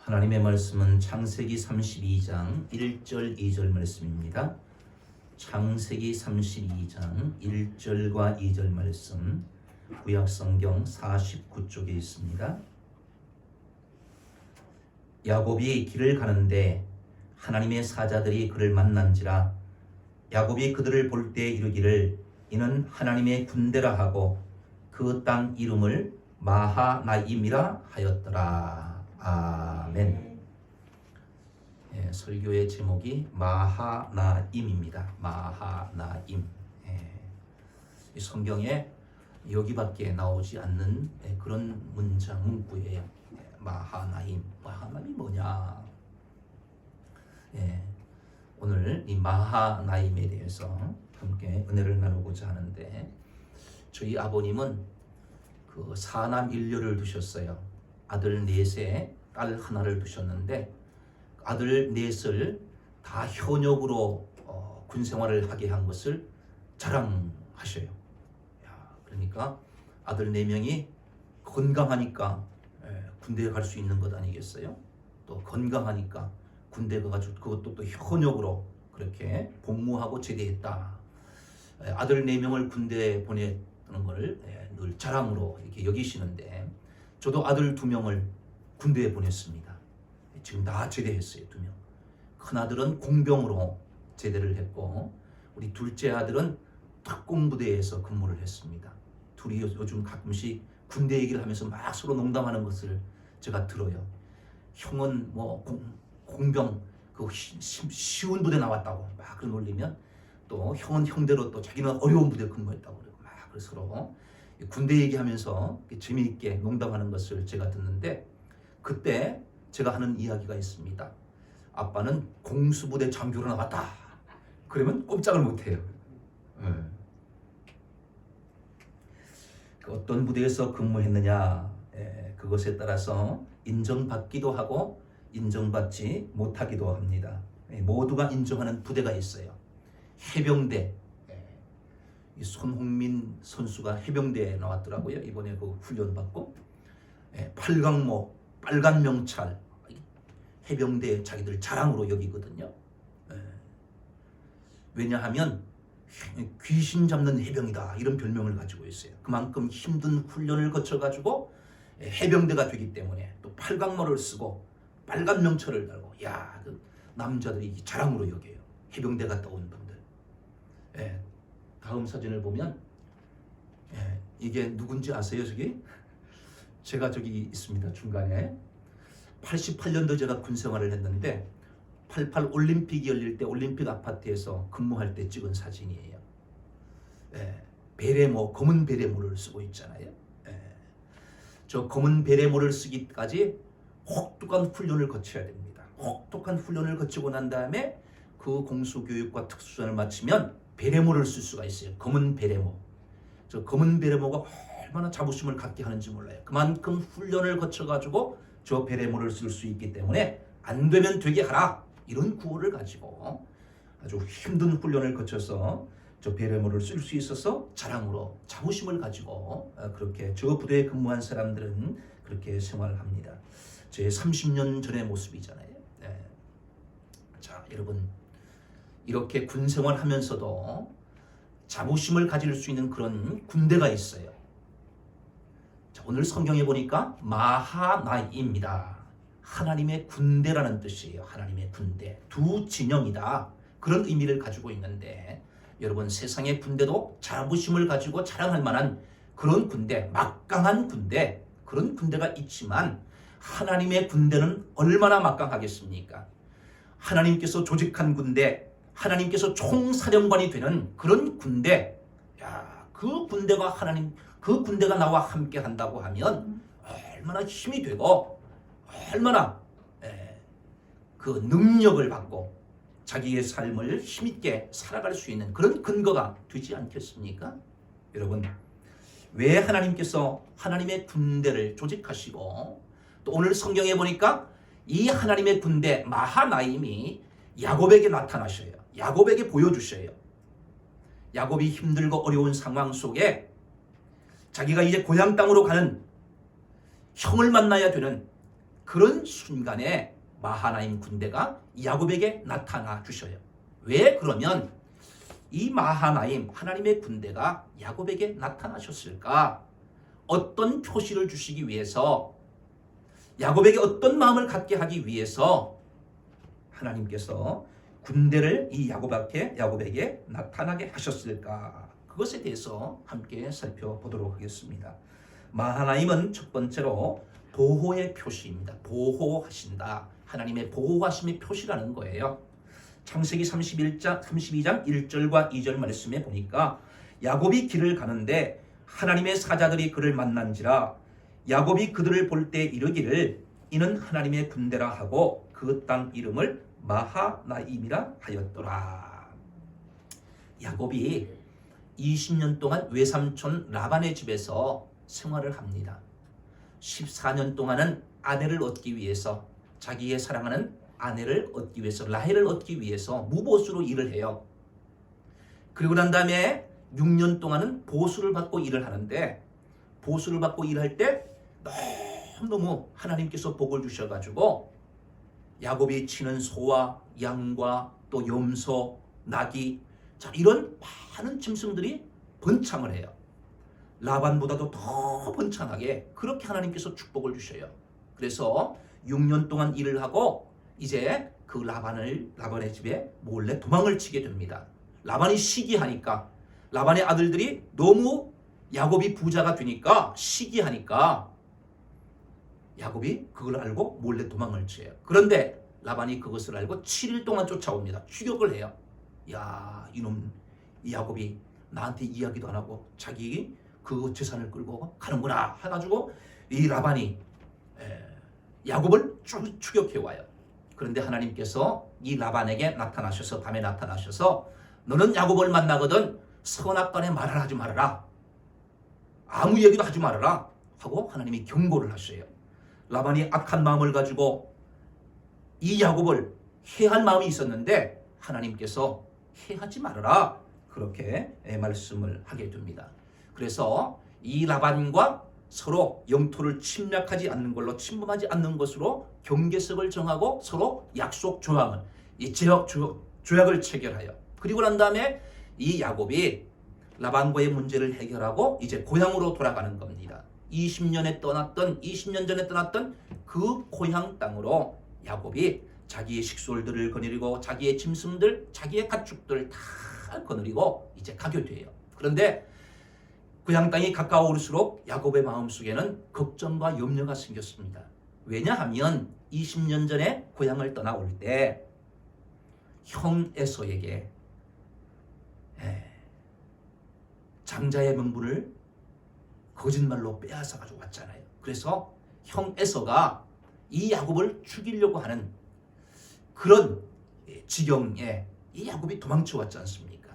하나님의 말씀은 창세기 32장 1절 2절 말씀입니다. 창세기 32장 1절과 2절 말씀 구약성경 49쪽에 있습니다. 야곱이 길을 가는데 하나님의 사자들이 그를 만난지라. 야곱이 그들을 볼 때 이르기를 이는 하나님의 군대라 하고 그 땅 이름을 마하나임이라 하였더라. 아멘. 설교의 제목이 마하나임입니다. 마하나임. 이 성경에 여기밖에 나오지 않는 그런 문구예요. 마하나임. 마하나임이 뭐냐? 오늘 이 마하나임에 대해서 함께 은혜를 나누고자 하는데, 저희 아버님은 그 사남 일녀를 두셨어요. 아들 넷에 딸 하나를 두셨는데 아들 넷을 다 현역으로 군 생활을 하게 한 것을 자랑하셔요. 그러니까 아들 4명이 건강하니까 군대에 갈 수 있는 것 아니겠어요? 또 건강하니까 군대 가가지고 그것도 또 현역으로 그렇게 복무하고 제대했다. 아들 4명을 군대에 보내는 걸 늘 자랑으로 이렇게 여기시는데, 저도 아들 2명을 군대에 보냈습니다. 지금 다 제대했어요. 2명. 큰아들은 공병으로 제대를 했고, 우리 둘째 아들은 특공부대에서 근무를 했습니다. 둘이 요즘 가끔씩 군대 얘기를 하면서 막 서로 농담하는 것을 제가 들어요. 형은 뭐 공병 그 쉬운 부대 나왔다고 막 그런 놀리면, 또 형은 형대로 또 자기는 어려운 부대 근무했다고 그러고 막 그래서 서로 군대 얘기하면서 재미있게 농담하는 것을 제가 듣는데, 그때 제가 하는 이야기가 있습니다. 아빠는 공수부대 장교로 나왔다. 그러면 꼼짝을 못해요. 그 어떤 부대에서 근무했느냐, 그것에 따라서 인정받기도 하고 인정받지 못하기도 합니다. 모두가 인정하는 부대가 있어요. 해병대. 이 손흥민 선수가 해병대에 나왔더라고요. 이번에 그 훈련 받고. 팔강모, 빨간 명찰, 해병대 자기들 자랑으로 여기거든요. 왜냐하면 귀신 잡는 해병이다 이런 별명을 가지고 있어요. 그만큼 힘든 훈련을 거쳐가지고 해병대가 되기 때문에 또 팔강모를 쓰고 빨간 명찰을 달고, 그 남자들이 자랑으로 여겨요. 해병대 갔다 온 분들. 다음 사진을 보면 이게 누군지 아세요? 제가 저기 있습니다. 중간에 88년도 제가 군 생활을 했는데 88 올림픽이 열릴 때 올림픽 아파트에서 근무할 때 찍은 사진이에요. 베레모, 검은 베레모를 쓰고 있잖아요. 저 검은 베레모를 쓰기까지 혹독한 훈련을 거쳐야 됩니다. 혹독한 훈련을 거치고 난 다음에 그 공수교육과 특수전을 마치면 베레모를 쓸 수가 있어요. 검은 베레모. 저 검은 베레모가 얼마나 자부심을 갖게 하는지 몰라요. 그만큼 훈련을 거쳐가지고 저 베레모를 쓸 수 있기 때문에 안 되면 되게 하라, 이런 구호를 가지고 아주 힘든 훈련을 거쳐서 저 베레모를 쓸 수 있어서 자랑으로 자부심을 가지고 그렇게 저 부대에 근무한 사람들은 그렇게 생활을 합니다. 제 30년 전의 모습이잖아요. 자, 여러분, 이렇게 군 생활하면서도 자부심을 가질 수 있는 그런 군대가 있어요. 자, 오늘 성경에 보니까 마하나임입니다. 하나님의 군대라는 뜻이에요. 하나님의 군대. 두 진영이다. 그런 의미를 가지고 있는데, 여러분, 세상의 군대도 자부심을 가지고 자랑할 만한 그런 군대, 막강한 군대, 그런 군대가 있지만 하나님의 군대는 얼마나 막강하겠습니까? 하나님께서 조직한 군대, 하나님께서 총사령관이 되는 그런 군대, 그 군대가 그 군대가 나와 함께 한다고 하면 얼마나 힘이 되고 얼마나 그 능력을 받고 자기의 삶을 힘있게 살아갈 수 있는 그런 근거가 되지 않겠습니까? 여러분, 왜 하나님께서 하나님의 군대를 조직하시고, 또 오늘 성경에 보니까 이 하나님의 군대 마하나임이 야곱에게 나타나셔요. 야곱에게 보여주셔요. 야곱이 힘들고 어려운 상황 속에 자기가 이제 고향 땅으로 가는 형을 만나야 되는 그런 순간에 마하나임 군대가 야곱에게 나타나 주셔요. 왜 그러면 이 마하나임 하나님의 군대가 야곱에게 나타나셨을까? 어떤 표시를 주시기 위해서, 야곱에게 어떤 마음을 갖게 하기 위해서 하나님께서 군대를 이 야곱에게 나타나게 하셨을까? 그것에 대해서 함께 살펴보도록 하겠습니다. 마하나임은 첫 번째로 보호의 표시입니다. 보호하신다. 하나님의 보호하심의 표시라는 거예요. 창세기 32장 1절과 2절 말씀에 보니까 야곱이 길을 가는데 하나님의 사자들이 그를 만난지라 야곱이 그들을 볼 때 이르기를 이는 하나님의 군대라 하고 그 땅 이름을 마하나임이라 하였더라. 야곱이 20년 동안 외삼촌 라반의 집에서 생활을 합니다. 14년 동안은 아내를 얻기 위해서, 자기의 사랑하는 아내를 얻기 위해서, 라헬을 얻기 위해서 무보수로 일을 해요. 그리고 난 다음에 6년 동안은 보수를 받고 일을 하는데, 보수를 받고 일할 때 너무너무 하나님께서 복을 주셔가지고 야곱이 치는 소와 양과 또 염소, 나귀, 자, 이런 많은 짐승들이 번창을 해요. 라반보다도 더 번창하게 그렇게 하나님께서 축복을 주셔요. 그래서 6년 동안 일을 하고 이제 그 라반의 집에 몰래 도망을 치게 됩니다. 라반이 시기하니까, 라반의 아들들이 너무 야곱이 부자가 되니까 시기하니까 야곱이 그걸 알고 몰래 도망을 쳐요. 그런데 라반이 그것을 알고 7일 동안 쫓아옵니다. 추격을 해요. 야, 이놈 이 야곱이 나한테 이야기도 안 하고 자기 그 재산을 끌고 가는구나 해가지고 이 라반이 야곱을 추격해 와요. 그런데 하나님께서 이 라반에게 나타나셔서, 밤에 나타나셔서 너는 야곱을 만나거든 선악간에 말을 하지 말아라, 아무 얘기도 하지 말아라 하고 하나님이 경고를 하셔요. 라반이 악한 마음을 가지고 이 야곱을 해할 마음이 있었는데 하나님께서 해하지 말아라 그렇게 말씀을 하게 됩니다. 그래서 이 라반과 서로 영토를 침략하지 않는 걸로, 침범하지 않는 것으로 경계석을 정하고 서로 약속 조항을, 이 조약을 체결하여, 그리고 난 다음에 이 야곱이 라반과의 문제를 해결하고 이제 고향으로 돌아가는 겁니다. 20년 전에 떠났던 그 고향 땅으로 야곱이 자기의 식솔들을 거느리고 자기의 짐승들, 자기의 가축들 다 거느리고 이제 가게 돼요. 그런데 고향 땅이 가까울수록 야곱의 마음속에는 걱정과 염려가 생겼습니다. 왜냐하면 20년 전에 고향을 떠나올 때 형 에서에게 장자의 명분을 거짓말로 빼앗아 가지고 왔잖아요. 그래서 형 에서가 이 야곱을 죽이려고 하는 그런 지경에 이 야곱이 도망쳐 왔지 않습니까?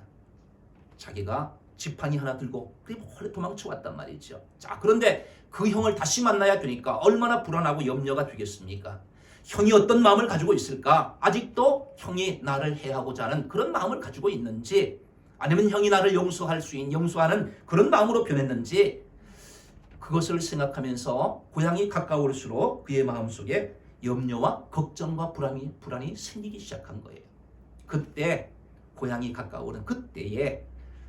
자기가 지팡이 하나 들고 몰래 도망쳐 왔단 말이죠. 자, 그런데 그 형을 다시 만나야 되니까 얼마나 불안하고 염려가 되겠습니까? 형이 어떤 마음을 가지고 있을까? 아직도 형이 나를 해하고자 하는 그런 마음을 가지고 있는지, 아니면 형이 나를 용서하는 그런 마음으로 변했는지, 그것을 생각하면서 고향이 가까울수록 그의 마음속에 염려와 걱정과 불안이 생기기 시작한 거예요. 그때 고향이 가까우는 그때에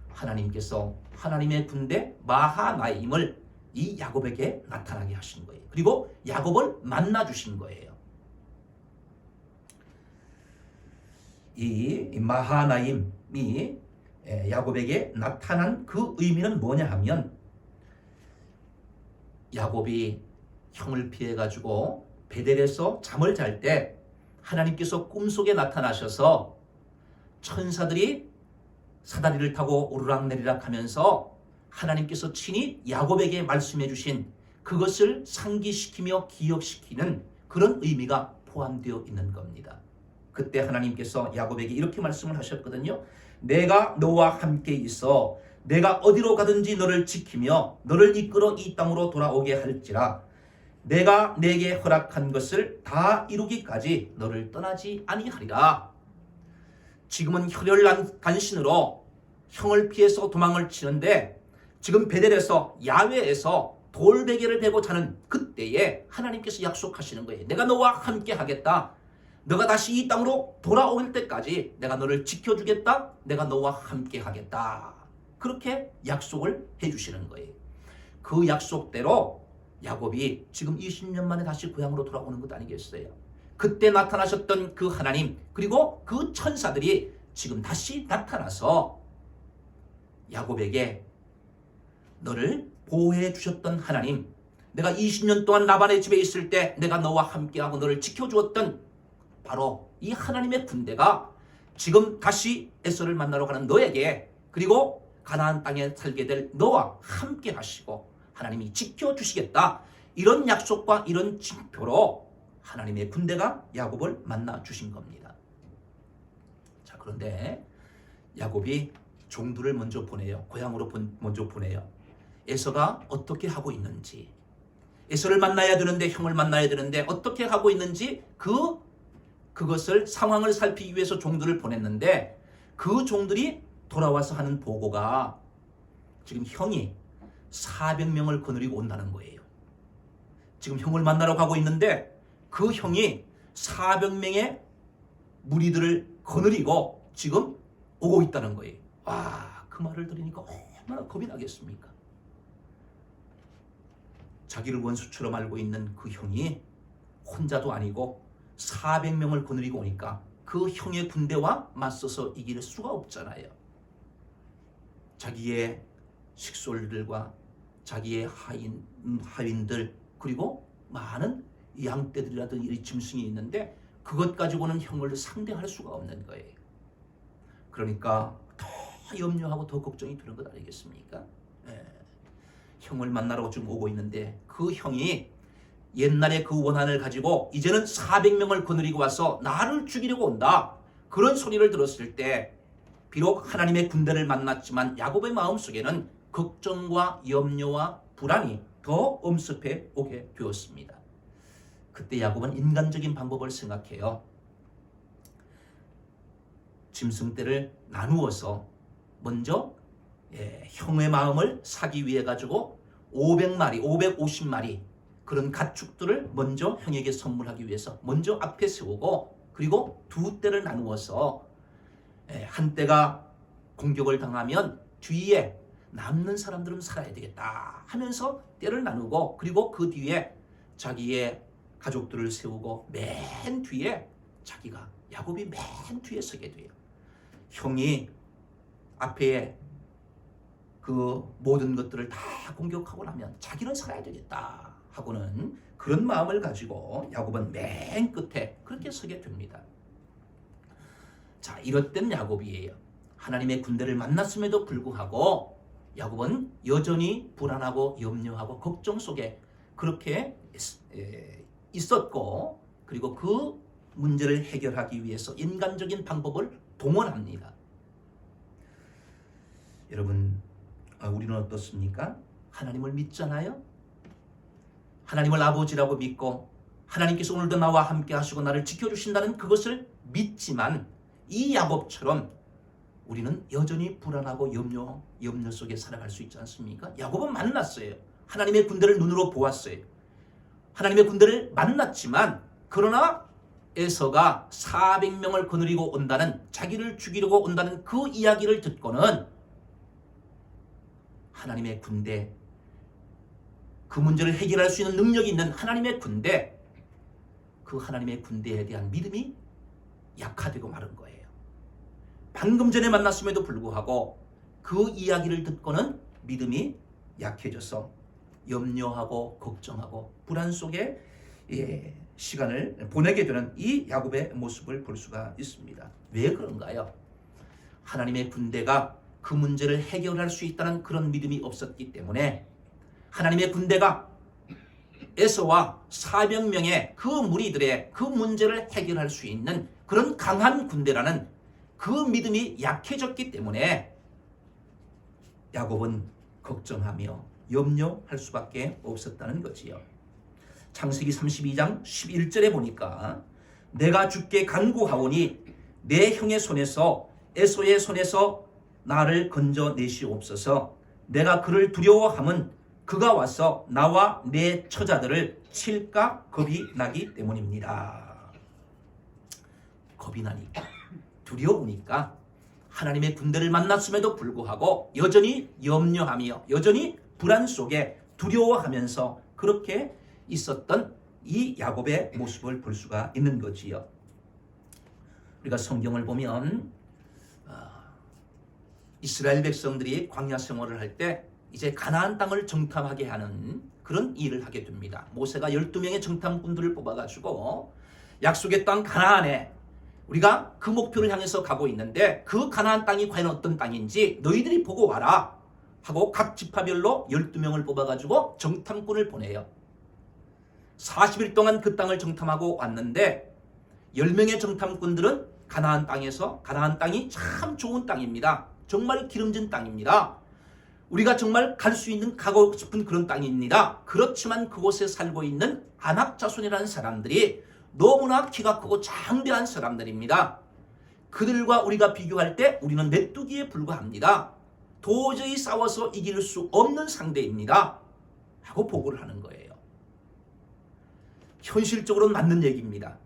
하나님께서 하나님의 군대 마하나임을 이 야곱에게 나타나게 하신 거예요. 그리고 야곱을 만나 주신 거예요. 이 마하나임이 야곱에게 나타난 그 의미는 뭐냐 하면, 야곱이 형을 피해 가지고 베델에서 잠을 잘 때 하나님께서 꿈속에 나타나셔서 천사들이 사다리를 타고 오르락내리락 하면서 하나님께서 친히 야곱에게 말씀해 주신 그것을 상기시키며 기억시키는 그런 의미가 포함되어 있는 겁니다. 그때 하나님께서 야곱에게 이렇게 말씀을 하셨거든요. 내가 너와 함께 있어 내가 어디로 가든지 너를 지키며 너를 이끌어 이 땅으로 돌아오게 할지라. 내가 내게 허락한 것을 다 이루기까지 너를 떠나지 아니하리라. 지금은 혈혈단신으로 형을 피해서 도망을 치는데 지금 베델에서 야외에서 돌베개를 베고 자는 그때에 하나님께서 약속하시는 거예요. 내가 너와 함께 하겠다. 너가 다시 이 땅으로 돌아올 때까지 내가 너를 지켜주겠다. 내가 너와 함께 하겠다. 그렇게 약속을 해주시는 거예요. 그 약속대로 야곱이 지금 20년 만에 다시 고향으로 돌아오는 것 아니겠어요? 그때 나타나셨던 그 하나님, 그리고 그 천사들이 지금 다시 나타나서 야곱에게 너를 보호해 주셨던 하나님, 내가 20년 동안 라반의 집에 있을 때 내가 너와 함께하고 너를 지켜주었던 바로 이 하나님의 군대가 지금 다시 에서를 만나러 가는 너에게, 그리고 가나안 땅에 살게 될 너와 함께 하시고 하나님이 지켜주시겠다. 이런 약속과 이런 징표로 하나님의 군대가 야곱을 만나 주신 겁니다. 자, 그런데 야곱이 종들을 먼저 보내요. 고향으로 먼저 보내요. 에서가 어떻게 하고 있는지, 에서를 만나야 되는데, 형을 만나야 되는데 어떻게 하고 있는지 그것을 상황을 살피기 위해서 종들을 보냈는데, 그 종들이 돌아와서 하는 보고가 지금 형이 400명을 거느리고 온다는 거예요. 지금 형을 만나러 가고 있는데 그 형이 400명의 무리들을 거느리고 지금 오고 있다는 거예요. 와, 그 말을 들으니까 얼마나 겁이 나겠습니까? 자기를 원수처럼 알고 있는 그 형이 혼자도 아니고 400명을 거느리고 오니까 그 형의 군대와 맞서서 이길 수가 없잖아요. 자기의 식솔들과 자기의 하인들, 그리고 많은 양떼들이라든지 짐승이 있는데 그것 가지고는 형을 상대할 수가 없는 거예요. 그러니까 더 염려하고 더 걱정이 되는 것 아니겠습니까? 형을 만나러 지금 오고 있는데 그 형이 옛날에 그 원한을 가지고 이제는 400명을 거느리고 와서 나를 죽이려고 온다. 그런 소리를 들었을 때 비록 하나님의 군대를 만났지만 야곱의 마음속에는 걱정과 염려와 불안이 더 엄습해 오게 되었습니다. 그때 야곱은 인간적인 방법을 생각해요. 짐승떼를 나누어서 먼저 형의 마음을 사기 위해 가지고 500마리, 550마리 그런 가축들을 먼저 형에게 선물하기 위해서 먼저 앞에 세우고, 그리고 두 떼를 나누어서 한 떼가 공격을 당하면 뒤에 남는 사람들은 살아야 되겠다 하면서 떼를 나누고, 그리고 그 뒤에 자기의 가족들을 세우고 맨 뒤에 자기가, 야곱이 맨 뒤에 서게 돼요. 형이 앞에 그 모든 것들을 다 공격하고 나면 자기는 살아야 되겠다 하고는 그런 마음을 가지고 야곱은 맨 끝에 그렇게 서게 됩니다. 자, 이렇던 야곱이에요. 하나님의 군대를 만났음에도 불구하고 야곱은 여전히 불안하고 염려하고 걱정 속에 그렇게 있었고, 그리고 그 문제를 해결하기 위해서 인간적인 방법을 동원합니다. 여러분, 우리는 어떻습니까? 하나님을 믿잖아요. 하나님을 아버지라고 믿고 하나님께서 오늘도 나와 함께 하시고 나를 지켜주신다는 그것을 믿지만 이 야곱처럼 우리는 여전히 불안하고 염려 속에 살아갈 수 있지 않습니까? 야곱은 만났어요. 하나님의 군대를 눈으로 보았어요. 하나님의 군대를 만났지만, 그러나 에서가 400명을 거느리고 온다는, 자기를 죽이려고 온다는 그 이야기를 듣고는 하나님의 군대, 그 문제를 해결할 수 있는 능력이 있는 하나님의 군대, 그 하나님의 군대에 대한 믿음이 약화되고 마른 거예요. 방금 전에 만났음에도 불구하고 그 이야기를 듣고는 믿음이 약해져서 염려하고 걱정하고 불안 속에 시간을 보내게 되는 이 야곱의 모습을 볼 수가 있습니다. 왜 그런가요? 하나님의 군대가 그 문제를 해결할 수 있다는 그런 믿음이 없었기 때문에, 하나님의 군대가 에서와 400명의 그 무리들의 그 문제를 해결할 수 있는 그런 강한 군대라는 그 믿음이 약해졌기 때문에 야곱은 걱정하며 염려할 수밖에 없었다는 거지요. 창세기 32장 11절에 보니까 내가 주께 간구하오니 내 형의 손에서 에서의 손에서 나를 건져내시옵소서. 내가 그를 두려워함은 그가 와서 나와 내 처자들을 칠까 겁이 나기 때문입니다. 겁이 나니까, 두려우니까 하나님의 군대를 만났음에도 불구하고 여전히 염려하며 여전히 불안 속에 두려워하면서 그렇게 있었던 이 야곱의 모습을 볼 수가 있는 거지요. 우리가 성경을 보면 이스라엘 백성들이 광야 생활을 할 때 이제 가나안 땅을 정탐하게 하는 그런 일을 하게 됩니다. 모세가 12명의 정탐꾼들을 뽑아가지고 약속의 땅 가나안에 우리가 그 목표를 향해서 가고 있는데 그 가나안 땅이 과연 어떤 땅인지 너희들이 보고 와라 하고 각 지파별로 12명을 뽑아가지고 정탐꾼을 보내요. 40일 동안 그 땅을 정탐하고 왔는데 10명의 정탐꾼들은 가나안 땅이 참 좋은 땅입니다. 정말 기름진 땅입니다. 우리가 정말 갈 수 있는, 가고 싶은 그런 땅입니다. 그렇지만 그곳에 살고 있는 아낙 자손이라는 사람들이 너무나 키가 크고 장대한 사람들입니다. 그들과 우리가 비교할 때 우리는 메뚜기에 불과합니다. 도저히 싸워서 이길 수 없는 상대입니다. 하고 보고를 하는 거예요. 현실적으로는 맞는 얘기입니다.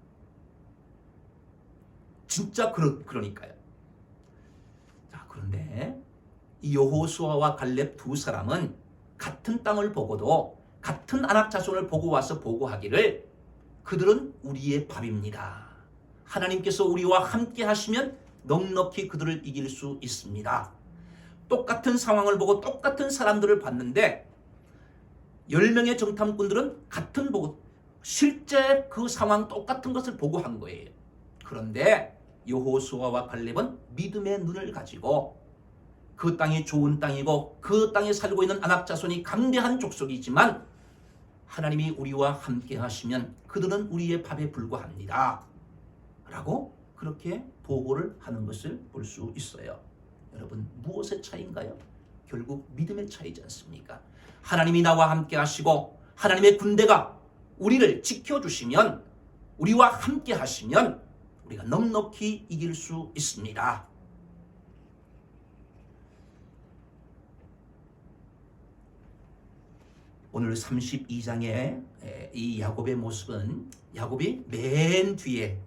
진짜 그러니까요. 자, 그런데 이 여호수아와 갈렙 두 사람은 같은 땅을 보고도 같은 아낙 자손을 보고 와서 보고하기를 그들은 우리의 밥입니다. 하나님께서 우리와 함께 하시면 넉넉히 그들을 이길 수 있습니다. 똑같은 상황을 보고 똑같은 사람들을 봤는데 10명의 정탐꾼들은 같은 보고 실제 그 상황 똑같은 것을 보고한 거예요. 그런데 여호수아와 갈렙은 믿음의 눈을 가지고 그 땅이 좋은 땅이고 그 땅에 살고 있는 아낙 자손이 강대한 족속이지만 하나님이 우리와 함께 하시면 그들은 우리의 밥에 불과합니다. 라고 그렇게 보고를 하는 것을 볼 수 있어요. 여러분, 무엇의 차이인가요? 결국 믿음의 차이지 않습니까? 하나님이 나와 함께 하시고 하나님의 군대가 우리를 지켜주시면, 우리와 함께 하시면 우리가 넉넉히 이길 수 있습니다. 오늘 32장의 이 야곱의 모습은 야곱이 맨 뒤에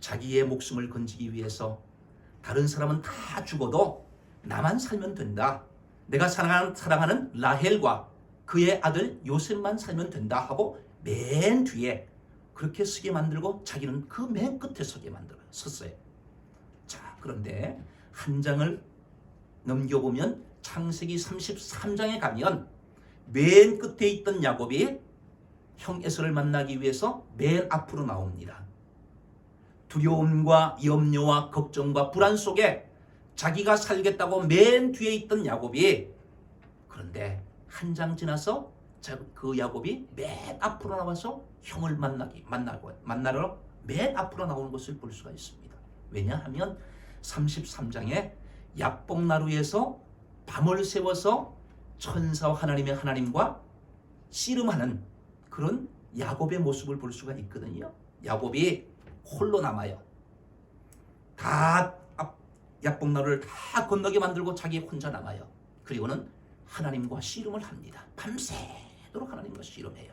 자기의 목숨을 건지기 위해서 다른 사람은 다 죽어도 나만 살면 된다. 내가 사랑하는 라헬과 그의 아들 요셉만 살면 된다 하고 맨 뒤에 그렇게 서게 만들고 자기는 그 맨 끝에 섰어요. 자, 그런데 한 장을 넘겨보면 창세기 33장에 가면 맨 끝에 있던 야곱이 형 에서를 만나기 위해서 맨 앞으로 나옵니다. 두려움과 염려와 걱정과 불안 속에 자기가 살겠다고 맨 뒤에 있던 야곱이, 그런데 한 장 지나서 그 야곱이 맨 앞으로 나와서 형을 만나러 맨 앞으로 나오는 것을 볼 수가 있습니다. 왜냐하면 33장에 약복나루에서 밤을 새워서 천사와 하나님과 씨름하는 그런 야곱의 모습을 볼 수가 있거든요. 야곱이 홀로 남아요. 다 약복나루를 다 건너게 만들고 자기 혼자 남아요. 그리고는 하나님과 씨름을 합니다. 밤새도록 하나님과 씨름해요.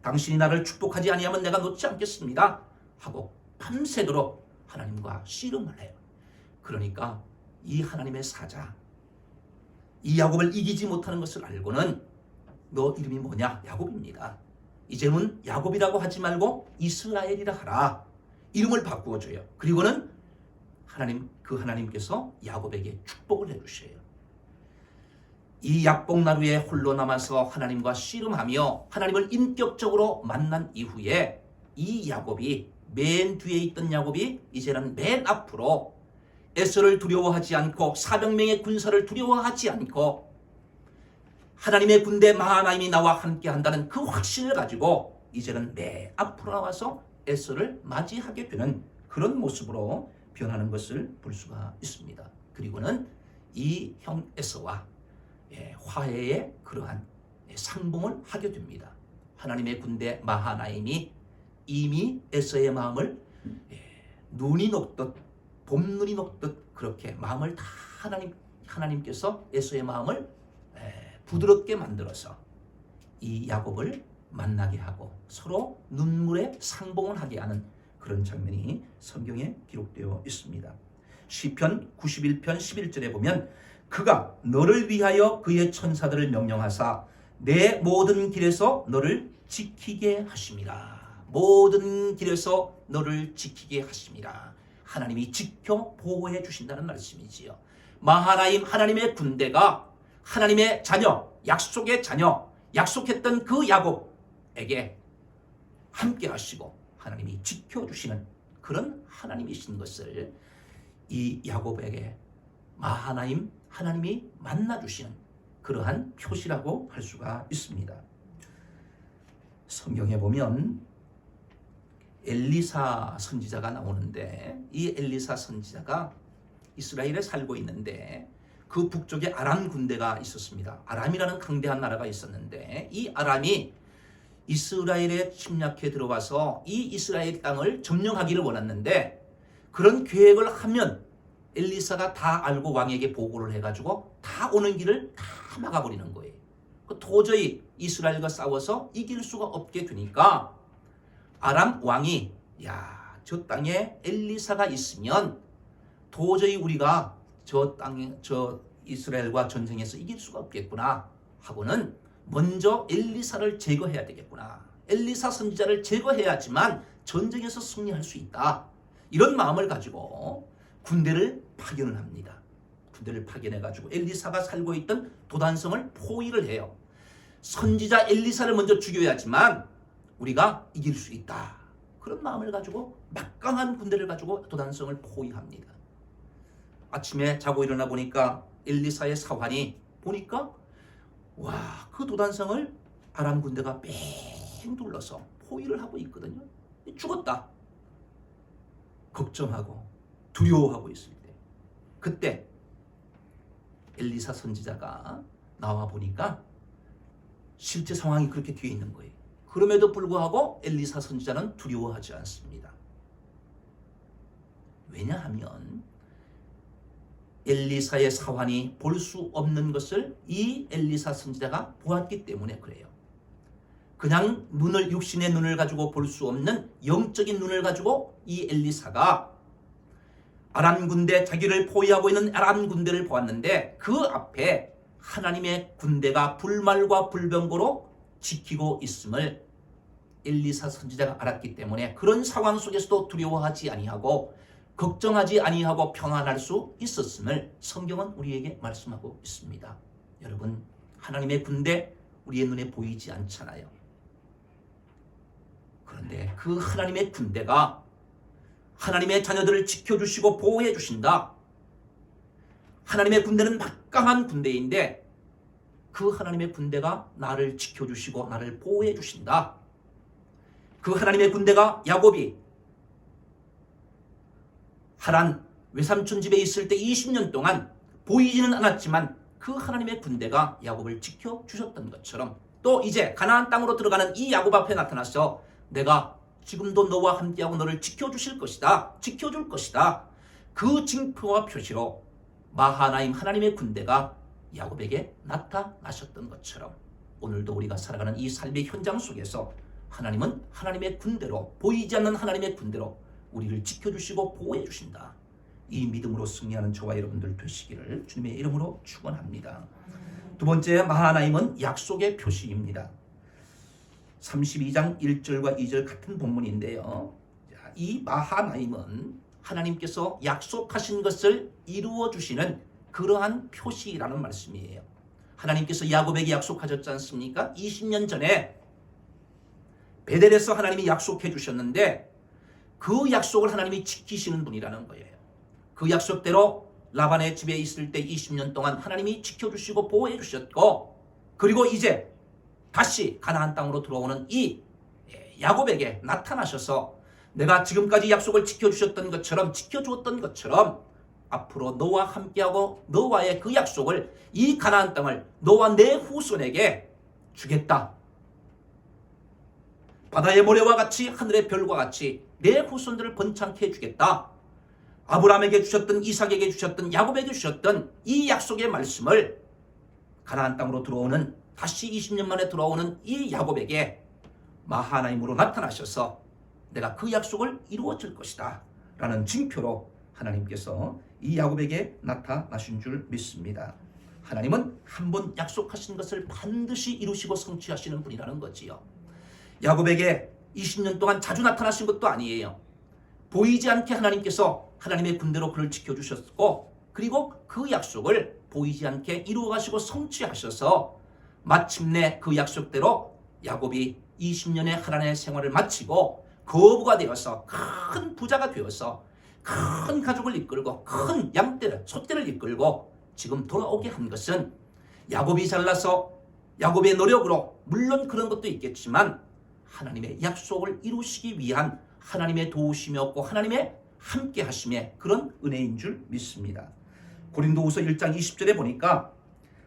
당신이 나를 축복하지 아니하면 내가 놓지 않겠습니다 하고 밤새도록 하나님과 씨름을 해요. 그러니까 이 하나님의 사자, 이 야곱을 이기지 못하는 것을 알고는 너 이름이 뭐냐? 야곱입니다. 이제는 야곱이라고 하지 말고 이스라엘이라 하라. 이름을 바꾸어줘요. 그리고는 하나님께서 야곱에게 축복을 해주셔요. 이 약복나루에 홀로 남아서 하나님과 씨름하며 하나님을 인격적으로 만난 이후에 이 야곱이, 맨 뒤에 있던 야곱이 이제는 맨 앞으로 에서를 두려워하지 않고 400명의 군사를 두려워하지 않고 하나님의 군대 마하나임이 나와 함께 한다는 그 확신을 가지고 이제는 맨 앞으로 나와서 에서를 맞이하게 되는 그런 모습으로 변하는 것을 볼 수가 있습니다. 그리고는 이 형 에서와 화해의 그러한 상봉을 하게 됩니다. 하나님의 군대 마하나임이 이미 에서의 마음을 눈이 녹듯, 봄눈이 녹듯 그렇게 마음을 다 하나님께서 에서의 마음을 부드럽게 만들어서 이 야곱을 만나게 하고 서로 눈물의 상봉을 하게 하는 그런 장면이 성경에 기록되어 있습니다. 시편 91편 11절에 보면 그가 너를 위하여 그의 천사들을 명령하사 내 모든 길에서 너를 지키게 하심이라. 모든 길에서 너를 지키게 하심이라. 하나님이 지켜 보호해 주신다는 말씀이지요. 마하나임 하나님의 군대가 하나님의 자녀, 약속의 자녀, 약속했던 그 야곱에게 함께 하시고 하나님이 지켜주시는 그런 하나님이신 것을 이 야곱에게 마하나임 하나님이 만나주시는 그러한 표시라고 할 수가 있습니다. 성경에 보면 엘리사 선지자가 나오는데 이 엘리사 선지자가 이스라엘에 살고 있는데 그 북쪽에 아람 군대가 있었습니다. 아람이라는 강대한 나라가 있었는데 이 아람이 이스라엘에 침략해 들어와서 이 이스라엘 땅을 점령하기를 원했는데 그런 계획을 하면 엘리사가 다 알고 왕에게 보고를 해가지고 다 오는 길을 다 막아버리는 거예요. 도저히 이스라엘과 싸워서 이길 수가 없게 되니까 아람 왕이 저 땅에 엘리사가 있으면 도저히 우리가 저 이스라엘과 전쟁에서 이길 수가 없겠구나 하고는 먼저 엘리사를 제거해야 되겠구나. 엘리사 선지자를 제거해야지만 전쟁에서 승리할 수 있다. 이런 마음을 가지고 군대를 파견을 합니다. 군대를 파견해가지고 엘리사가 살고 있던 도단성을 포위를 해요. 선지자 엘리사를 먼저 죽여야지만 우리가 이길 수 있다. 그런 마음을 가지고 막강한 군대를 가지고 도단성을 포위합니다. 아침에 자고 일어나 보니까 엘리사의 사환이 보니까 그 도단성을 아람 군대가 뺑 둘러서 포위를 하고 있거든요. 죽었다. 걱정하고 두려워하고 있을 때 그때 엘리사 선지자가 나와 보니까 실제 상황이 그렇게 뒤에 있는 거예요. 그럼에도 불구하고 엘리사 선지자는 두려워하지 않습니다. 왜냐하면 엘리사의 사환이 볼 수 없는 것을 이 엘리사 선지자가 보았기 때문에 그래요. 그냥 육신의 눈을 가지고 볼 수 없는 영적인 눈을 가지고 이 엘리사가 아람 군대, 자기를 포위하고 있는 아람 군대를 보았는데 그 앞에 하나님의 군대가 불말과 불병거로 지키고 있음을 엘리사 선지자가 알았기 때문에 그런 상황 속에서도 두려워하지 아니하고 걱정하지 아니하고 평안할 수 있었음을 성경은 우리에게 말씀하고 있습니다. 여러분, 하나님의 군대 우리의 눈에 보이지 않잖아요. 그런데 그 하나님의 군대가 하나님의 자녀들을 지켜주시고 보호해 주신다. 하나님의 군대는 막강한 군대인데 그 하나님의 군대가 나를 지켜주시고 나를 보호해 주신다. 그 하나님의 군대가 야곱이 하란 외삼촌 집에 있을 때 20년 동안 보이지는 않았지만 그 하나님의 군대가 야곱을 지켜주셨던 것처럼 또 이제 가나안 땅으로 들어가는 이 야곱 앞에 나타나서 내가 지금도 너와 함께하고 너를 지켜주실 것이다. 지켜줄 것이다. 그 징표와 표시로 마하나임 하나님의 군대가 야곱에게 나타나셨던 것처럼 오늘도 우리가 살아가는 이 삶의 현장 속에서 하나님은 하나님의 군대로 보이지 않는 하나님의 군대로 우리를 지켜주시고 보호해 주신다. 이 믿음으로 승리하는 저와 여러분들 되시기를 주님의 이름으로 축원합니다. 두 번째 마하나임은 약속의 표시입니다. 32장 1절과 2절 같은 본문인데요. 이 마하나임은 하나님께서 약속하신 것을 이루어 주시는 그러한 표시라는 말씀이에요. 하나님께서 야곱에게 약속하셨지 않습니까? 20년 전에 베델에서 하나님이 약속해 주셨는데 그 약속을 하나님이 지키시는 분이라는 거예요. 그 약속대로 라반의 집에 있을 때 20년 동안 하나님이 지켜주시고 보호해 주셨고 그리고 이제 다시 가나안 땅으로 들어오는 이 야곱에게 나타나셔서 내가 지금까지 약속을 지켜주셨던 것처럼 지켜주었던 것처럼 앞으로 너와 함께하고 너와의 그 약속을 이 가나안 땅을 너와 내 후손에게 주겠다. 바다의 모래와 같이 하늘의 별과 같이 내 후손들을 번창케 해주겠다. 아브라함에게 주셨던 이삭에게 주셨던 야곱에게 주셨던 이 약속의 말씀을 가나안 땅으로 들어오는, 다시 20년 만에 돌아오는 이 야곱에게 하나님으로 나타나셔서 내가 그 약속을 이루어 줄 것이다 라는 징표로 하나님께서 이 야곱에게 나타나신 줄 믿습니다. 하나님은 한 번 약속하신 것을 반드시 이루시고 성취하시는 분이라는 거지요. 야곱에게 20년 동안 자주 나타나신 것도 아니에요. 보이지 않게 하나님께서 하나님의 군대로 그를 지켜주셨고, 그리고 그 약속을 보이지 않게 이루어가시고 성취하셔서 마침내 그 약속대로 야곱이 20년의 하나님의 생활을 마치고 거부가 되어서 큰 부자가 되어서 큰 가족을 이끌고 큰 양떼를, 소떼를 이끌고 지금 돌아오게 한 것은 야곱이 잘나서 야곱의 노력으로, 물론 그런 것도 있겠지만 하나님의 약속을 이루시기 위한 하나님의 도우심이었고 하나님의 함께 하심의 그런 은혜인 줄 믿습니다. 고린도후서 1장 20절에 보니까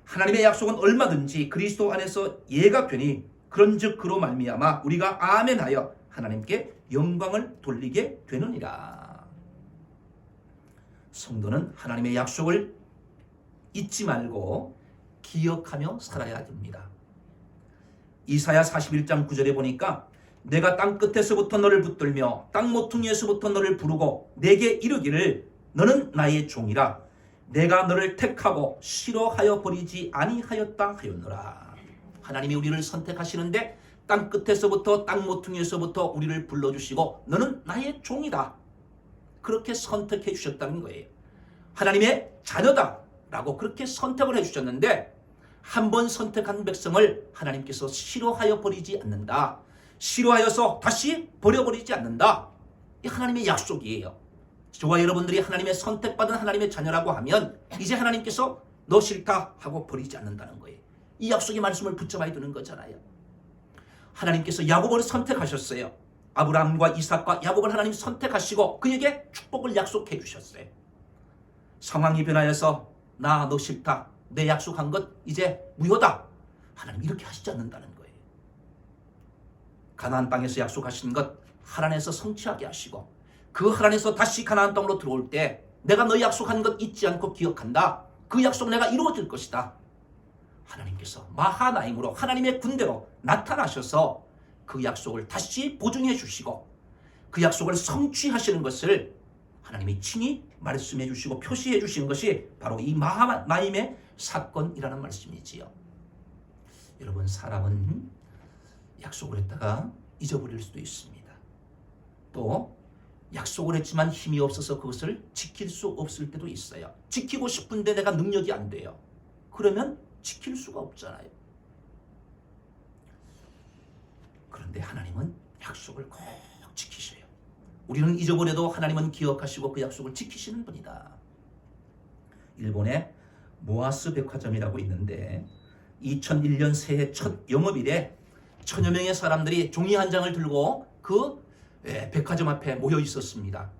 하나님의 약속은 얼마든지 그리스도 안에서 예가 되니 그런즉 그로 말미암아 우리가 아멘하여 하나님께 영광을 돌리게 되느니라. 성도는 하나님의 약속을 잊지 말고 기억하며 살아야 됩니다. 이사야 41장 9절에 보니까 내가 땅 끝에서부터 너를 붙들며 땅 모퉁이에서부터 너를 부르고 내게 이르기를 너는 나의 종이라 내가 너를 택하고 싫어하여 버리지 아니하였다 하였노라. 하나님이 우리를 선택하시는데 땅 끝에서부터 땅 모퉁이에서부터 우리를 불러주시고 너는 나의 종이다, 그렇게 선택해 주셨다는 거예요. 하나님의 자녀다 라고 그렇게 선택을 해주셨는데, 한 번 선택한 백성을 하나님께서 싫어하여 버리지 않는다, 싫어하여서 다시 버려버리지 않는다, 이 하나님의 약속이에요. 저와 여러분들이 하나님의 선택받은 하나님의 자녀라고 하면 이제 하나님께서 너 싫다 하고 버리지 않는다는 거예요. 이 약속의 말씀을 붙잡아야 되는 거잖아요. 하나님께서 야곱을 선택하셨어요. 아브라함과 이삭과 야곱을 하나님 선택하시고 그에게 축복을 약속해 주셨어요. 상황이 변하여서 나 너 싫다, 내 약속한 것 이제 무효다, 하나님 이렇게 하시지 않는다는 거예요. 가나안 땅에서 약속하신 것 하나님께서 성취하게 하시고 그 하나님께서 다시 가나안 땅으로 들어올 때 내가 너 약속한 것 잊지 않고 기억한다, 그 약속 내가 이루어질 것이다, 하나님께서 마하나임으로 하나님의 군대로 나타나셔서 그 약속을 다시 보증해 주시고 그 약속을 성취하시는 것을 하나님이 친히 말씀해 주시고 표시해 주시는 것이 바로 이 마하나임의 사건이라는 말씀이지요. 여러분, 사람은 약속을 했다가 잊어버릴 수도 있습니다. 또 약속을 했지만 힘이 없어서 그것을 지킬 수 없을 때도 있어요. 지키고 싶은데 내가 능력이 안 돼요. 그러면 지킬 수가 없잖아요. 그런데 하나님은 약속을 꼭 지키셔요. 우리는 잊어버려도 하나님은 기억하시고 그 약속을 지키시는 분이다. 일본의 모아스 백화점이라고 있는데 2001년 새해 첫 영업일에 1000여 명의 사람들이 종이 한 장을 들고 그 백화점 앞에 모여 있었습니다.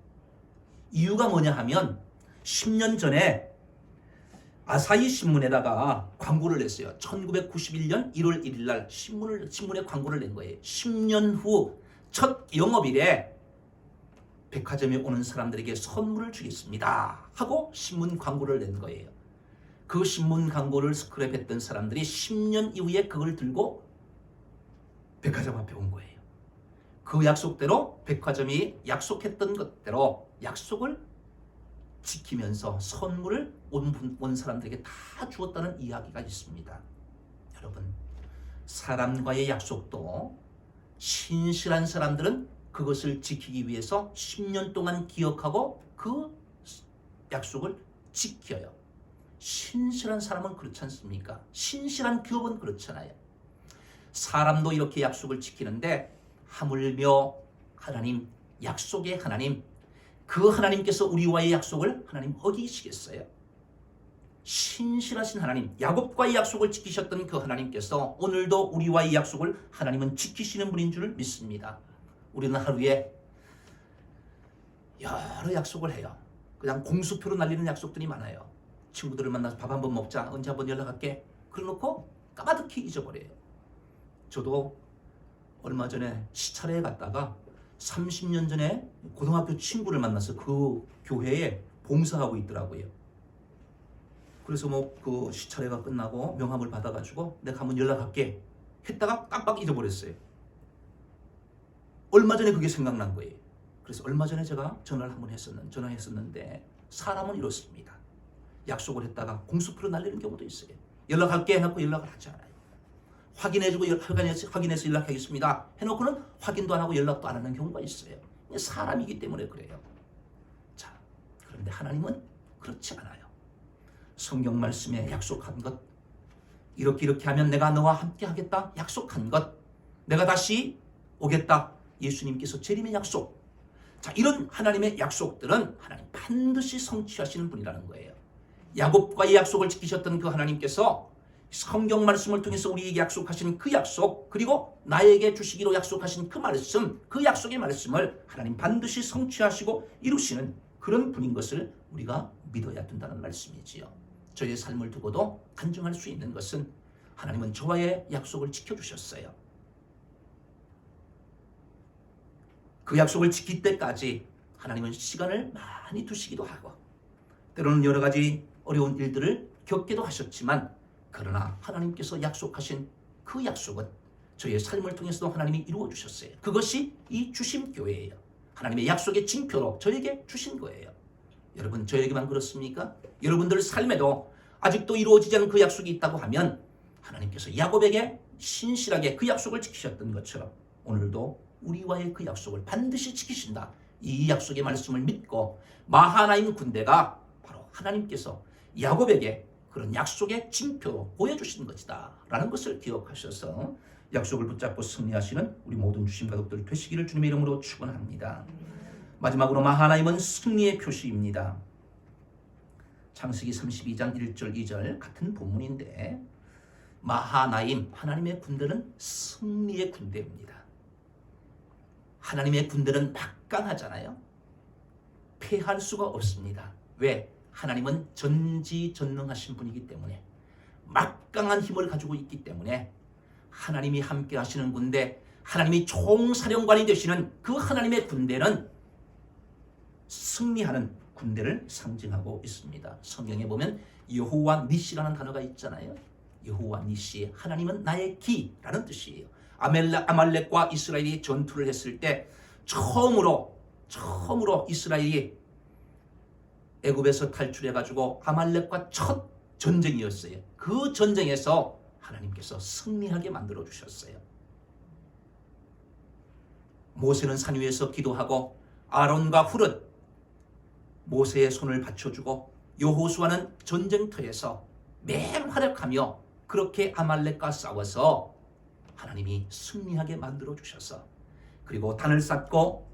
이유가 뭐냐 하면 10년 전에 아사히 신문에다가 광고를 냈어요. 1991년 1월 1일 날 신문에 광고를 낸 거예요. 10년 후 첫 영업일에 백화점에 오는 사람들에게 선물을 주겠습니다 하고 신문 광고를 낸 거예요. 그 신문 광고를 스크랩했던 사람들이 10년 이후에 그걸 들고 백화점 앞에 온 거예요. 그 약속대로 백화점이 약속했던 것대로 약속을 지키면서 선물을 온 사람들에게 다 주었다는 이야기가 있습니다. 여러분, 사람과의 약속도 신실한 사람들은 그것을 지키기 위해서 10년 동안 기억하고 그 약속을 지켜요. 신실한 사람은 그렇지 않습니까? 신실한 기업은 그렇잖아요. 사람도 이렇게 약속을 지키는데 하물며 하나님, 약속의 하나님, 그 하나님께서 우리와의 약속을 하나님 어기시겠어요? 신실하신 하나님, 야곱과의 약속을 지키셨던 그 하나님께서 오늘도 우리와의 약속을 하나님은 지키시는 분인 줄 믿습니다. 우리는 하루에 여러 약속을 해요. 그냥 공수표로 날리는 약속들이 많아요. 친구들을 만나서 밥 한번 먹자, 언제 한번 연락할게, 그래놓고 까마득히 잊어버려요. 저도 얼마 전에 시찰에 갔다가 30년 전에 고등학교 친구를 만나서 그 교회에 봉사하고 있더라고요. 그래서 뭐 그 시차례가 끝나고 명함을 받아가지고 내가 한번 연락할게 했다가 깜빡 잊어버렸어요. 얼마 전에 그게 생각난 거예요. 그래서 얼마 전에 제가 전화했었는데 사람은 이렇습니다. 약속을 했다가 공수표로 날리는 경우도 있어요. 연락할게 해놓고 연락을 하지 않아요. 확인해서 연락하겠습니다 해놓고는 확인도 안 하고 연락도 안 하는 경우가 있어요. 사람이기 때문에 그래요. 자, 그런데 하나님은 그렇지 않아요. 성경 말씀에 약속한 것, 이렇게 하면 내가 너와 함께 하겠다 약속한 것, 내가 다시 오겠다 예수님께서 재림의 약속, 자, 이런 하나님의 약속들은 하나님 반드시 성취하시는 분이라는 거예요. 야곱과의 약속을 지키셨던 그 하나님께서 성경 말씀을 통해서 우리에게 약속하신 그 약속, 그리고 나에게 주시기로 약속하신 그 말씀, 그 약속의 말씀을 하나님 반드시 성취하시고 이루시는 그런 분인 것을 우리가 믿어야 된다는 말씀이지요. 저의 삶을 두고도 간증할 수 있는 것은 하나님은 저와의 약속을 지켜주셨어요. 그 약속을 지킬 때까지 하나님은 시간을 많이 두시기도 하고 때로는 여러 가지 어려운 일들을 겪기도 하셨지만, 그러나 하나님께서 약속하신 그 약속은 저의 삶을 통해서도 하나님이 이루어 주셨어요. 그것이 이 주심교회예요. 하나님의 약속의 징표로 저에게 주신 거예요. 여러분, 저에게만 그렇습니까? 여러분들 삶에도 아직도 이루어지지 않은 그 약속이 있다고 하면 하나님께서 야곱에게 신실하게 그 약속을 지키셨던 것처럼 오늘도 우리와의 그 약속을 반드시 지키신다. 이 약속의 말씀을 믿고 마하나임 군대가 바로 하나님께서 야곱에게 그런 약속의 징표로 보여주신 것이다 라는 것을 기억하셔서 약속을 붙잡고 승리하시는 우리 모든 주심 가족들 되시기를 주님의 이름으로 축원합니다. 마지막으로 마하나임은 승리의 표시입니다. 창세기 32장 1절 2절 같은 본문인데, 마하나임, 하나님의 군대는 승리의 군대입니다. 하나님의 군대는 막강하잖아요. 패할 수가 없습니다. 왜? 하나님은 전지전능하신 분이기 때문에, 막강한 힘을 가지고 있기 때문에 하나님이 함께 하시는 군대, 하나님이 총사령관이 되시는 그 하나님의 군대는 승리하는 군대를 상징하고 있습니다. 성경에 보면 여호와 니시라는 단어가 있잖아요. 여호와 니시, 하나님은 나의 기라는 뜻이에요. 아말렉과 이스라엘이 전투를 했을 때 처음으로 이스라엘이 애굽에서 탈출해가지고 아말렉과 첫 전쟁이었어요. 그 전쟁에서 하나님께서 승리하게 만들어 주셨어요. 모세는 산 위에서 기도하고 아론과 훌은 모세의 손을 받쳐주고 여호수아는 전쟁터에서 맹활약하며 그렇게 아말렉과 싸워서 하나님이 승리하게 만들어 주셔서, 그리고 단을 쌓고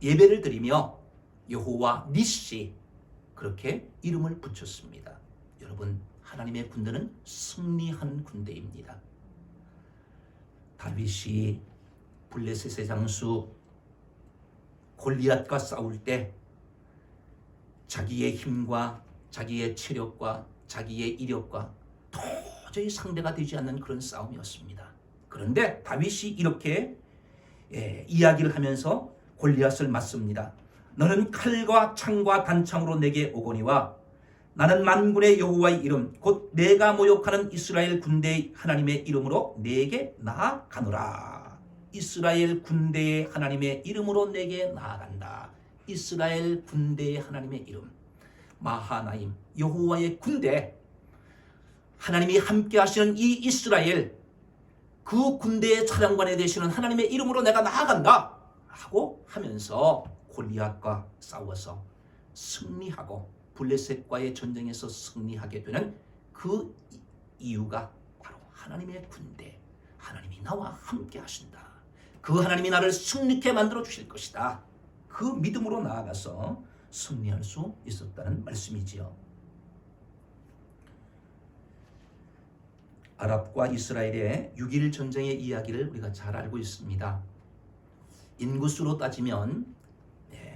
예배를 드리며 여호와 니시 그렇게 이름을 붙였습니다. 여러분, 하나님의 군대는 승리한 군대입니다. 다윗이 블레셋의 장수 골리앗과 싸울 때 자기의 힘과 자기의 체력과 자기의 이력과 도저히 상대가 되지 않는 그런 싸움이었습니다. 그런데 다윗이 이렇게 이야기를 하면서 골리앗을 맞습니다. 너는 칼과 창과 단창으로 내게 오거니와 나는 만군의 여호와의 이름 곧 내가 모욕하는 이스라엘 군대의 하나님의 이름으로 내게 나아가노라. 이스라엘 군대의 하나님의 이름으로 내게 나아간다. 이스라엘 군대의 하나님의 이름, 마하나임, 여호와의 군대, 하나님이 함께 하시는 이 이스라엘, 그 군대의 사령관이 되시는 하나님의 이름으로 내가 나아간다 하고 하면서 골리앗과 싸워서 승리하고 블레셋과의 전쟁에서 승리하게 되는 그 이유가 바로 하나님의 군대, 하나님이 나와 함께 하신다. 그 하나님이 나를 승리케 만들어 주실 것이다. 그 믿음으로 나아가서 승리할 수 있었다는 말씀이지요. 아랍과 이스라엘의 6.1 전쟁의 이야기를 우리가 잘 알고 있습니다. 인구수로 따지면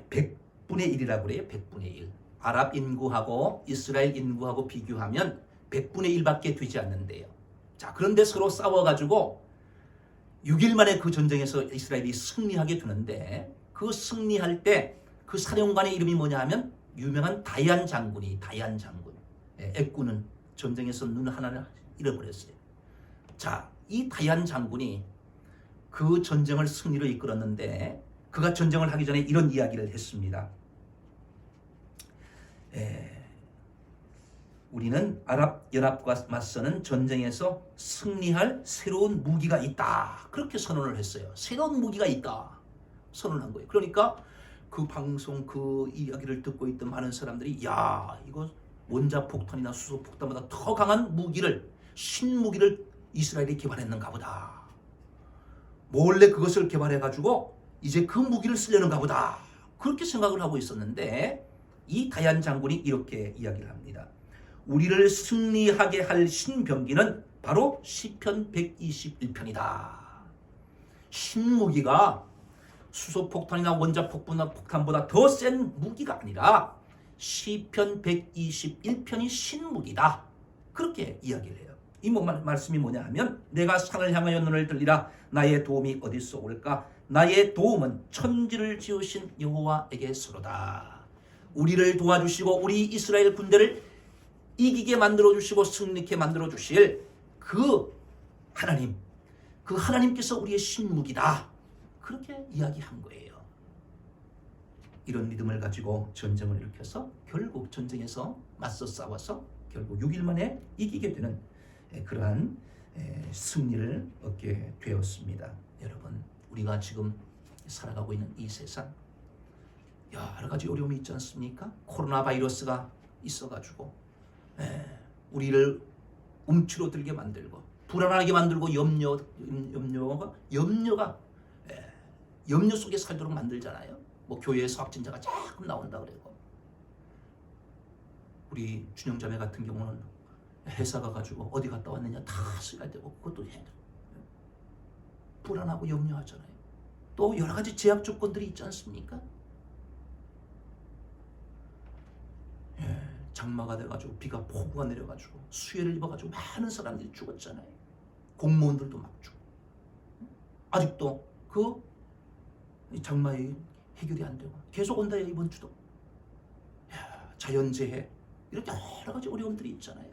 100분의 1이라고 그래요. 100분의 1. 아랍 인구하고 이스라엘 인구하고 비교하면 100분의 1밖에 되지 않는데요. 자, 그런데 서로 싸워가지고 6일 만에 그 전쟁에서 이스라엘이 승리하게 되는데, 그 승리할 때 그 사령관의 이름이 뭐냐 하면 유명한 다얀 장군. 애꾸는 전쟁에서 눈 하나를 잃어버렸어요. 자, 이 다얀 장군이 그 전쟁을 승리로 이끌었는데 그가 전쟁을 하기 전에 이런 이야기를 했습니다. 우리는 아랍 연합과 맞서는 전쟁에서 승리할 새로운 무기가 있다. 그렇게 선언을 했어요. 새로운 무기가 있다. 선언한 거예요. 그러니까 그 방송 그 이야기를 듣고 있던 많은 사람들이 야, 이거 원자폭탄이나 수소폭탄보다 더 강한 무기를 신무기를 이스라엘이 개발했는가 보다. 몰래 그것을 개발해가지고 이제 그 무기를 쓰려는가 보다. 그렇게 생각을 하고 있었는데 이 다얀 장군이 이렇게 이야기를 합니다. 우리를 승리하게 할 신병기는 바로 시편 121편이다. 신무기가 수소폭탄이나 원자폭탄보다 더 센 무기가 아니라 시편 121편이 신무기다. 그렇게 이야기를 해요. 이 말씀이 뭐냐 하면 내가 산을 향하여 눈을 들리라. 나의 도움이 어디서 올까? 나의 도움은 천지를 지으신 여호와에게서로다. 우리를 도와주시고 우리 이스라엘 군대를 이기게 만들어주시고 승리케 만들어주실 그 하나님, 그 하나님께서 우리의 신무기다. 그렇게 이야기한 거예요. 이런 믿음을 가지고 전쟁을 일으켜서 결국 전쟁에서 맞서 싸워서 결국 6일 만에 이기게 되는 그러한 승리를 얻게 되었습니다. 여러분, 우리가 지금 살아가고 있는 이 세상 여러 가지 어려움이 있지 않습니까? 코로나 바이러스가 있어가지고 우리를 움츠러들게 만들고 불안하게 만들고 염려 속에 살도록 만들잖아요. 뭐 교회에서 확진자가 자꾸 나온다 그러고 우리 준영자매 같은 경우는 회사 가가지고 어디 갔다 왔느냐 다 쓰야 되고 그것도 불안하고 염려하잖아요. 또 여러 가지 제약 조건들이 있지 않습니까? 장마가 돼가지고 비가 폭우가 내려가지고 수해를 입어가지고 많은 사람들이 죽었잖아요. 공무원들도 막 죽고 아직도 그 장마의 해결이 안 되고 계속 온다요. 이번 주도 자연재해 이렇게 여러 가지 어려움들이 있잖아요.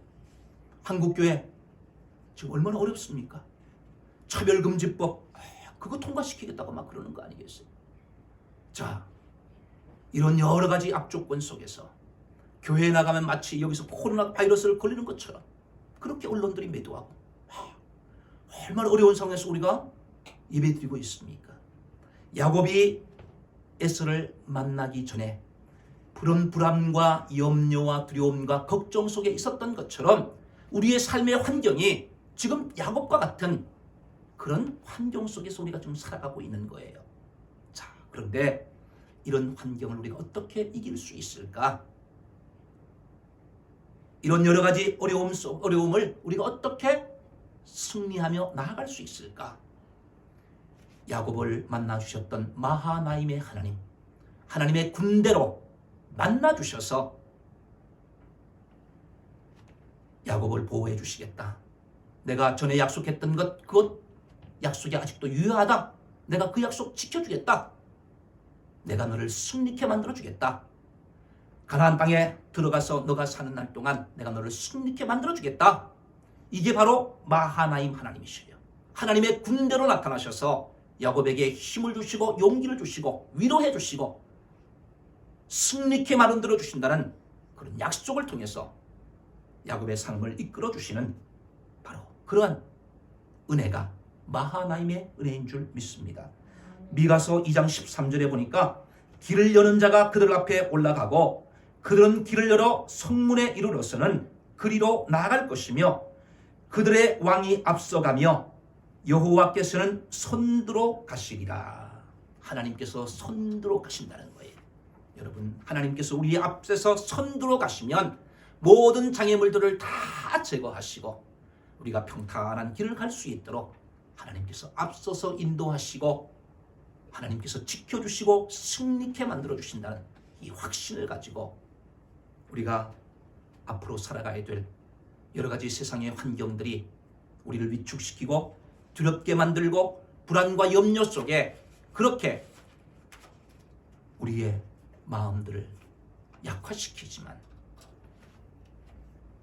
한국교회 지금 얼마나 어렵습니까? 차별금지법 그거 통과시키겠다고 막 그러는 거 아니겠어요? 자, 이런 여러 가지 악조건 속에서 교회에 나가면 마치 여기서 코로나 바이러스를 걸리는 것처럼 그렇게 언론들이 매도하고 얼마나 어려운 상황에서 우리가 예배드리고 있습니까? 야곱이 에서를 만나기 전에 그런 불안과 염려와 두려움과 걱정 속에 있었던 것처럼 우리의 삶의 환경이 지금 야곱과 같은 그런 환경 속에서 우리가 좀 살아가고 있는 거예요. 자, 그런데 이런 환경을 우리가 어떻게 이길 수 있을까? 이런 여러 가지 어려움을 우리가 어떻게 승리하며 나아갈 수 있을까? 야곱을 만나주셨던 마하나임의 하나님, 하나님의 군대로 만나주셔서 야곱을 보호해 주시겠다. 내가 전에 약속했던 그것 약속이 아직도 유효하다. 내가 그 약속 지켜주겠다. 내가 너를 승리케 만들어주겠다. 가나안 땅에 들어가서 너가 사는 날 동안 내가 너를 승리케 만들어주겠다. 이게 바로 마하나임 하나님이시래요. 하나님의 군대로 나타나셔서 야곱에게 힘을 주시고 용기를 주시고 위로해 주시고 승리케 만들어 주신다는 그런 약속을 통해서 야곱의 삶을 이끌어 주시는 바로 그러한 은혜가 마하나임의 은혜인 줄 믿습니다. 미가서 2장 13절에 보니까 길을 여는 자가 그들 앞에 올라가고 그들은 길을 열어 성문에 이르러서는 그리로 나아갈 것이며 그들의 왕이 앞서가며 여호와께서는 손들어 가시리라. 하나님께서 손들어 가신다는 거예요. 여러분, 하나님께서 우리 앞에서 손들어 가시면 모든 장애물들을 다 제거하시고 우리가 평탄한 길을 갈 수 있도록 하나님께서 앞서서 인도하시고 하나님께서 지켜주시고 승리케 만들어주신다는 이 확신을 가지고 우리가 앞으로 살아가야 될 여러 가지 세상의 환경들이 우리를 위축시키고 두렵게 만들고 불안과 염려 속에 그렇게 우리의 마음들을 약화시키지만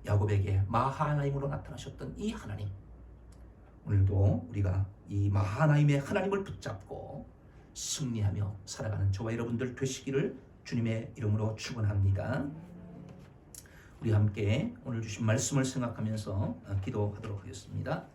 야곱에게 마하나임으로 나타나셨던 이 하나님, 오늘도 우리가 이 마하나임의 하나님을 붙잡고 승리하며 살아가는 저와 여러분들 되시기를 주님의 이름으로 축원합니다. 우리 함께 오늘 주신 말씀을 생각하면서 기도하도록 하겠습니다.